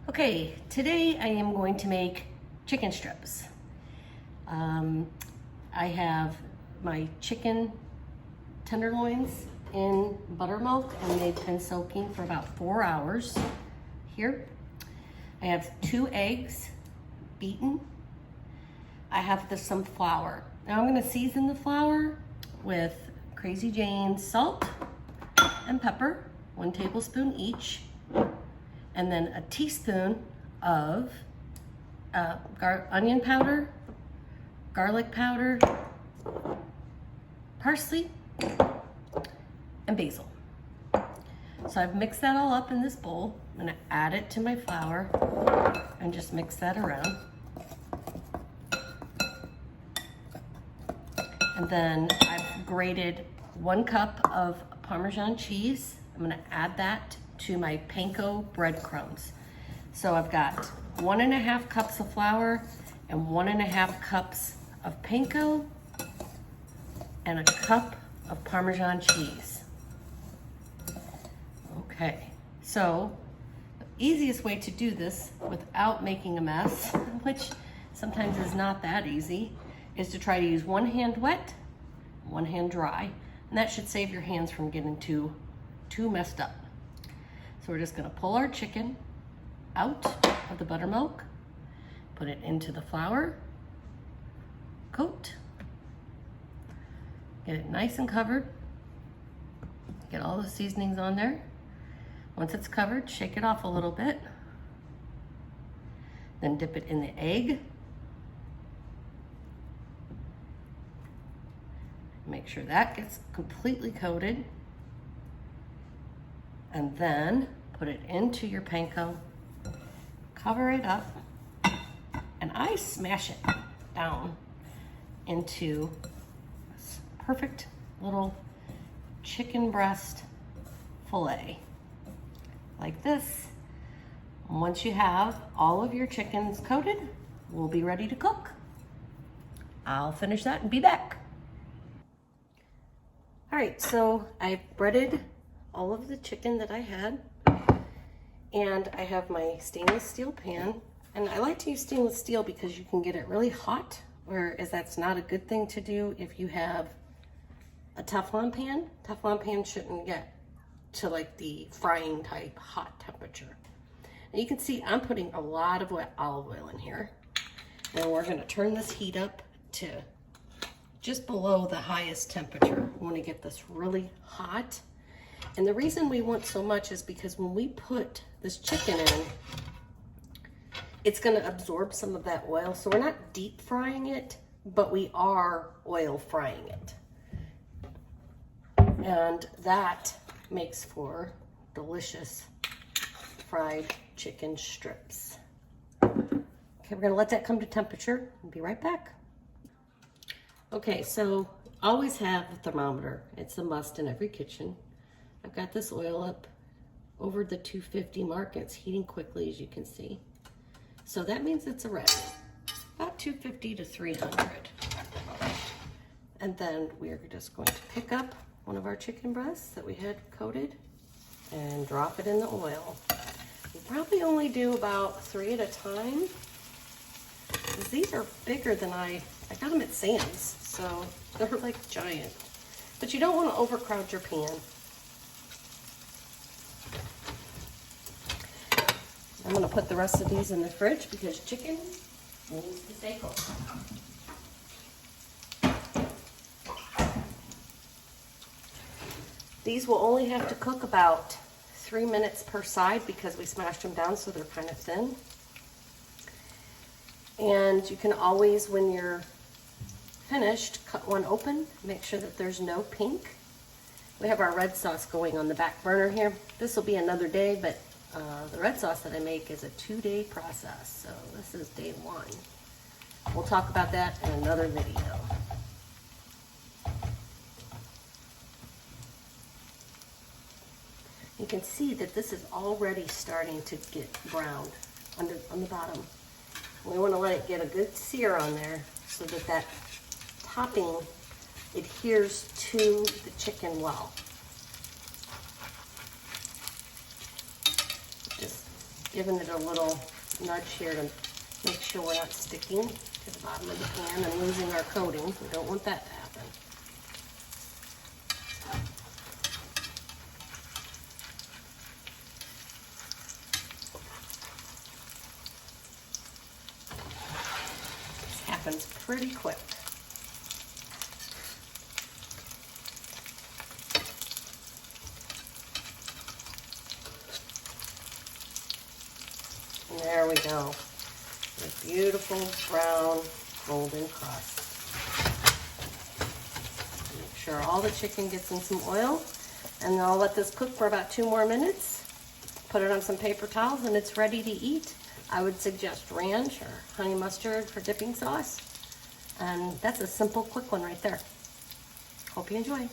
Okay, today I am going to make chicken strips. I have my chicken tenderloins in buttermilk and they've been soaking for about 4 hours. Here, I have 2 eggs beaten. I have some flour. Now I'm gonna season the flour with Crazy Jane's salt and pepper, 1 tablespoon each, and then a teaspoon of onion powder, garlic powder, parsley, and basil. So I've mixed that all up in this bowl. I'm gonna add it to my flour and just mix that around. And then I've grated 1 cup of Parmesan cheese. I'm gonna add that to my panko breadcrumbs. So I've got 1.5 cups of flour and 1.5 cups of panko and a cup of Parmesan cheese. Okay, so the easiest way to do this without making a mess, which sometimes is not that easy, is to try to use 1 hand wet, 1 hand dry, and that should save your hands from getting too messed up. So we're just gonna pull our chicken out of the buttermilk, put it into the flour, coat, get it nice and covered, get all the seasonings on there. Once it's covered, shake it off a little bit, then dip it in the egg. Make sure that gets completely coated. And then put it into your panko, cover it up, and I smash it down into this perfect little chicken breast fillet, like this. And once you have all of your chickens coated, we'll be ready to cook. I'll finish that and be back. All right, so I've breaded all of the chicken that I had, and I have my stainless steel pan, and I like to use stainless steel because you can get it really hot, whereas that's not a good thing to do if you have a Teflon pan. Teflon pan shouldn't get to like the frying type hot temperature. And you can see I'm putting a lot of wet olive oil in here, and we're gonna turn this heat up to just below the highest temperature. We want to get this really hot. And the reason we want so much is because when we put this chicken in, it's going to absorb some of that oil. So we're not deep frying it, but we are oil frying it. And that makes for delicious fried chicken strips. Okay, we're going to let that come to temperature. We'll be right back. Okay, so always have a thermometer. It's a must in every kitchen. I've got this oil up over the 250 mark. It's heating quickly, as you can see. So that means it's ready. About 250 to 300. And then we're just going to pick up one of our chicken breasts that we had coated and drop it in the oil. We probably only do about 3 at a time, because these are bigger than I got them at Sam's, so they're like giant. But you don't want to overcrowd your pan. I'm going to put the rest of these in the fridge because chicken needs to stay cold. These will only have to cook about 3 minutes per side because we smashed them down so they're kind of thin. And you can always, when you're finished, cut one open, make sure that there's no pink. We have our red sauce going on the back burner here. This will be another day, but the red sauce that I make is a 2-day process, so this is day 1. We'll talk about that in another video. You can see that this is already starting to get browned on the bottom. We want to let it get a good sear on there so that that topping adheres to the chicken well. Just giving it a little nudge here to make sure we're not sticking to the bottom of the pan and losing our coating. We don't want that to happen. This happens pretty quick. And there we go. A beautiful brown golden crust. Make sure all the chicken gets in some oil, and then I'll let this cook for about 2 more minutes. Put it on some paper towels and it's ready to eat. I would suggest ranch or honey mustard for dipping sauce. And that's a simple, quick one right there. Hope you enjoy.